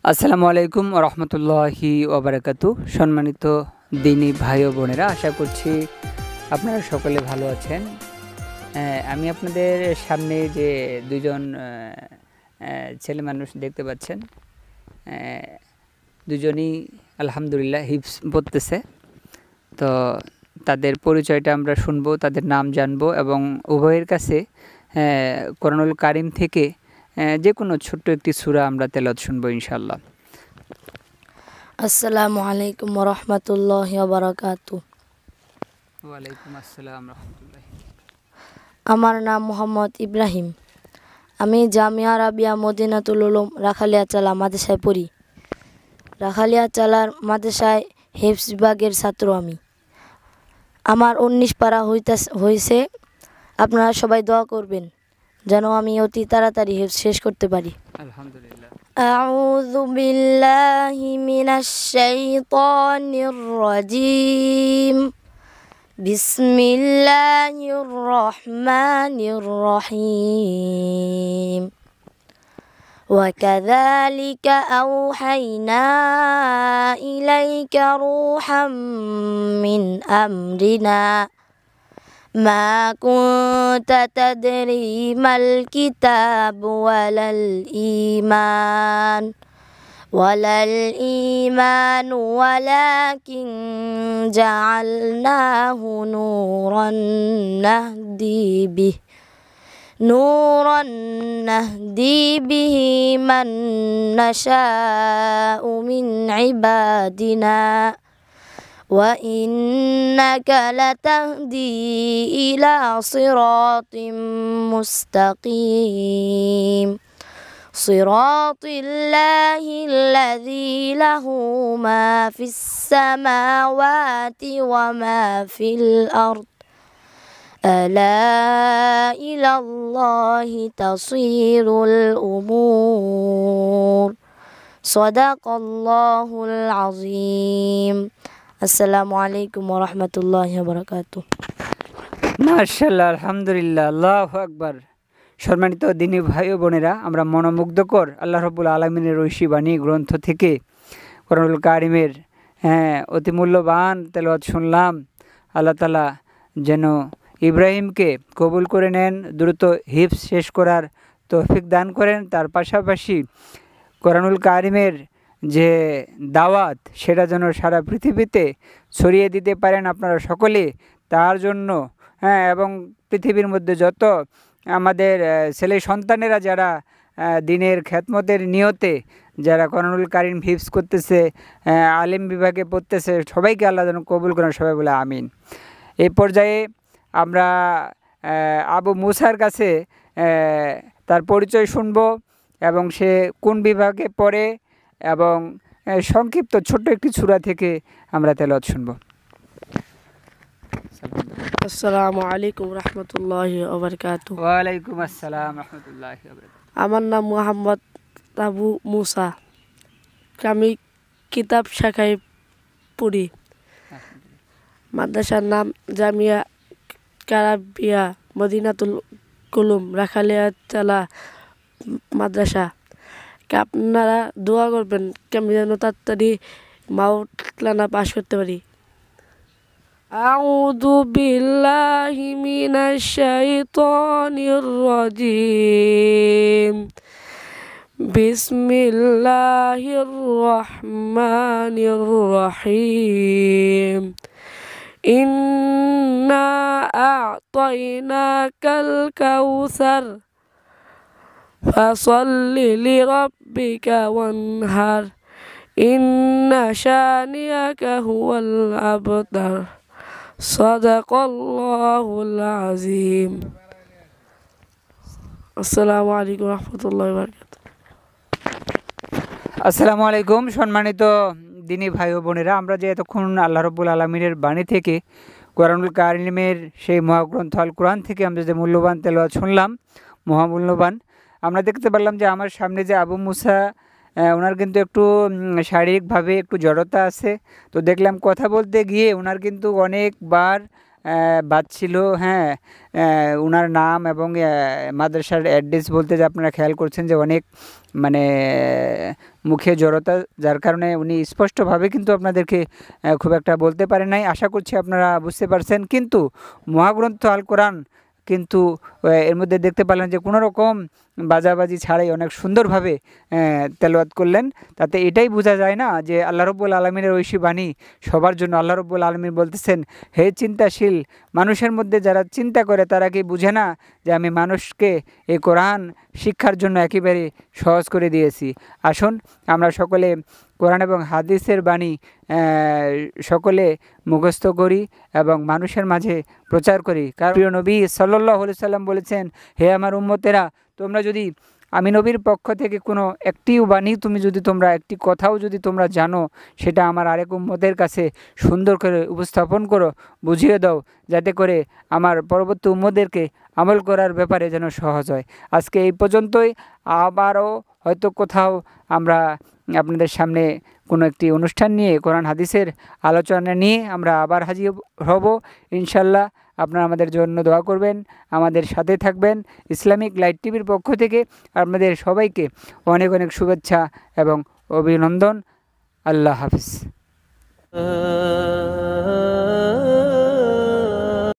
আসসালামু আলাইকুম রহমতুল্লাহি ওবারাকাতু। সম্মানিত দিনী ভাই ও বোনেরা, আশা করছি আপনারা সকলে ভালো আছেন। আমি আপনাদের সামনে যে দুজন ছেলে মানুষ দেখতে পাচ্ছেন, দুজনই আলহামদুলিল্লাহ হিফজ পড়তেছে। তো তাদের পরিচয়টা আমরা শুনবো, তাদের নাম জানবো এবং উভয়ের কাছে কোরআনুল কারিম থেকে যে কোনো ছোট্ট একটি সূরা আমরা তেলাওয়াত শুনবো ইনশাআল্লাহ। আসসালামু আলাইকুম ওয়া রাহমাতুল্লাহি ওয়া বারাকাতুহু। ওয়া আলাইকুম আসসালাম রাহমাতুল্লাহি। আমার নাম মোহাম্মদ ইব্রাহিম। আমি জামিয়া আরাবিয়া মদিনাতুল উলুম রাখালিয়া চালা মাদ্রাসায় পড়ি। রাখালিয়া চালার মাদ্রাসায় হিফজ বিভাগের ছাত্র আমি। আমার 19 পারা হয়েছে। আপনারা সবাই দোয়া করবেন যেন আমি অতি তাড়াতাড়ি হিফজ শেষ করতে পারি। আলহামদুলিল্লাহ। আউযু বিল্লাহি মিনাশ শাইতানির রাজীম। বিসমিল্লাহির রহমানির রহিম। وكذلك أوحينا إليك روحا من أمرنا ما كنت تدري ما الكتاب ولا الإيمان ولكن جعلناه نورا نهدي به من نشاء من عبادنا وإنك لتهدي إلى صراط مستقيم صراط الله الذي له ما في السماوات وما في الأرض ألا إلى الله تصير الأمور صدق الله العظيم আসসালামু আলাইকুম ওয়া রাহমাতুল্লাহি ওয়া বারাকাতুহু। মাশাআল্লাহ, আলহামদুলিল্লাহ, আল্লাহু আকবার। সম্মানিত দিনী ভাই ও বোনেরা, আমরা মনোমুগ্ধকর আল্লাহ রাব্বুল আলামিনের ঐশী বাণী গ্রন্থ থেকে কোরআনুল কারিমের অতি মূল্যবান তেলাওয়াত শুনলাম। আল্লাহ তাআলা যেন ইব্রাহিমকে কবুল করে নেন, দ্রুত হিফজ শেষ করার তৌফিক দান করেন। তার পাশাপাশি কোরআনুল কারিমের যে দাওয়াত, সেটা যেন সারা পৃথিবীতে ছড়িয়ে দিতে পারেন আপনারা সকলে। তার জন্য এবং পৃথিবীর মধ্যে যত আমাদের ছেলে সন্তানেরা যারা দিনের খেদমতের নিয়তে যারা কোরআনুল কারিম হিফজ করতেছে, আলিম বিভাগে পড়তেছে, সবাইকে আল্লাহ যেন কবুল করেন। সবাই বলে আমিন। এই পর্যায়ে আমরা আবু মুসার কাছে তার পরিচয় শুনব এবং সে কোন বিভাগে পড়ে এবং সংক্ষিপ্ত ছোট্ট একটি সূরা থেকে আমরা তেলাওয়াত শুনব। আসসালামু আলাইকুম রহমতুল্লাহি ওয়া বারাকাতুহু। ওয়া আলাইকুম আসসালাম রাহমাতুল্লাহি ওয়া বারাকাতুহু। আমার নাম মোহাম্মদ আবু মুসা। আমি কিতাব শাখায় পড়ি। মাদ্রাসার নাম জামিয়া আরাবিয়া মদিনাতুল উলুম রাখালিয়া চালা মাদ্রাসা। আপনারা দোয়া করবেন আমি যেন তাড়াতাড়ি মাওলানা পাশ করতে পারি। আউযু বিল্লাহি মিনাশ শাইতানির রাজীম। বিসমিল্লাহির রহমানির রহিম। ইন্না আ'তাইনাকাল কাউসার ফাসাল্লি লিরাব্বিকা ওয়ানহার ইন্না শানিয়াকা হুয়াল আবতার সাদাকাল্লাহুল আযীম। আসসালামু আলাইকুম রাহমাতুল্লাহি ওয়া বারাকাতুহু। আসসালামু আলাইকুম। সম্মানিত দিনী ভাই ও বোনেরা, আমরা যে এতক্ষণ আল্লাহ রাব্বুল আলামিনের বাণী থেকে কোরআনুল কারিমের সেই মহাগ্রন্থ আল কোরআন থেকে আমরা যে মূল্যবান তেলাওয়াত শুনলাম, মহামূল্যবান, আমরা দেখতে পারলাম যে আমার সামনে যে আবু মুসা, ওনার কিন্তু একটু শারীরিকভাবে একটু জড়তা আছে। তো দেখলাম কথা বলতে গিয়ে ওনার কিন্তু অনেকবার বাজছিল, হ্যাঁ, ওনার নাম এবং মাদ্রাসার অ্যাড্রেস বলতে যে আপনারা খেয়াল করছেন যে অনেক মানে মুখে জড়তা, যার কারণে উনি স্পষ্টভাবে কিন্তু আপনাদেরকে খুব একটা বলতে পারেন নাই। আশা করছি আপনারা বুঝতে পারছেন। কিন্তু মহাগ্রন্থ আল কোরআন কিন্তু এর মধ্যে দেখতে পেলেন যে কোনো রকম বাজাবাজি ছাড়াই অনেক সুন্দরভাবে তেলাওয়াত করলেন। তাতে এটাই বোঝা যায় না যে আল্লাহ রব্বুল আলমিনের ঐশী বাণী সবার জন্য। আল্লাহ রব্বুল আলমিন বলতেছেন, হে চিন্তাশীল মানুষের মধ্যে যারা চিন্তা করে তারা কি বুঝে না যে আমি মানুষকে এই কোরআন শিক্ষার জন্য একেবারে সহজ করে দিয়েছি। আসুন আমরা সকলে কোরআন এবং হাদিসের বাণী সকলে মুখস্থ করি এবং মানুষের মাঝে প্রচার করি। কারণ প্রিয় নবী সাল্লাল্লাহু আলাইহি সাল্লাম বলেছেন, হে আমার উম্মতেরা, তোমরা যদি আমি নবীর পক্ষ থেকে কোনো একটি বাণী তোমরা একটি কথাও যদি তোমরা জানো, সেটা আমার আরেক উম্মতের কাছে সুন্দর করে উপস্থাপন করো, বুঝিয়ে দাও, যাতে করে আমার পরবর্তী উম্মতদেরকে আমল করার ব্যাপারে যেন সহজ হয়। আজকে এই পর্যন্তই। আবারও হয়তো কোথাও আমরা আপনাদের সামনে কোনো একটি অনুষ্ঠান নিয়ে কোরআন হাদিসের আলোচনা নিয়ে আমরা আবার হাজির হব ইনশাল্লাহ। আপনারা আমাদের জন্য দোয়া করবেন, আমাদের সাথে থাকবেন। ইসলামিক লাইট টিভির পক্ষ থেকে আপনাদের সবাইকে অনেক অনেক শুভেচ্ছা এবং অভিনন্দন। আল্লাহ হাফিজ।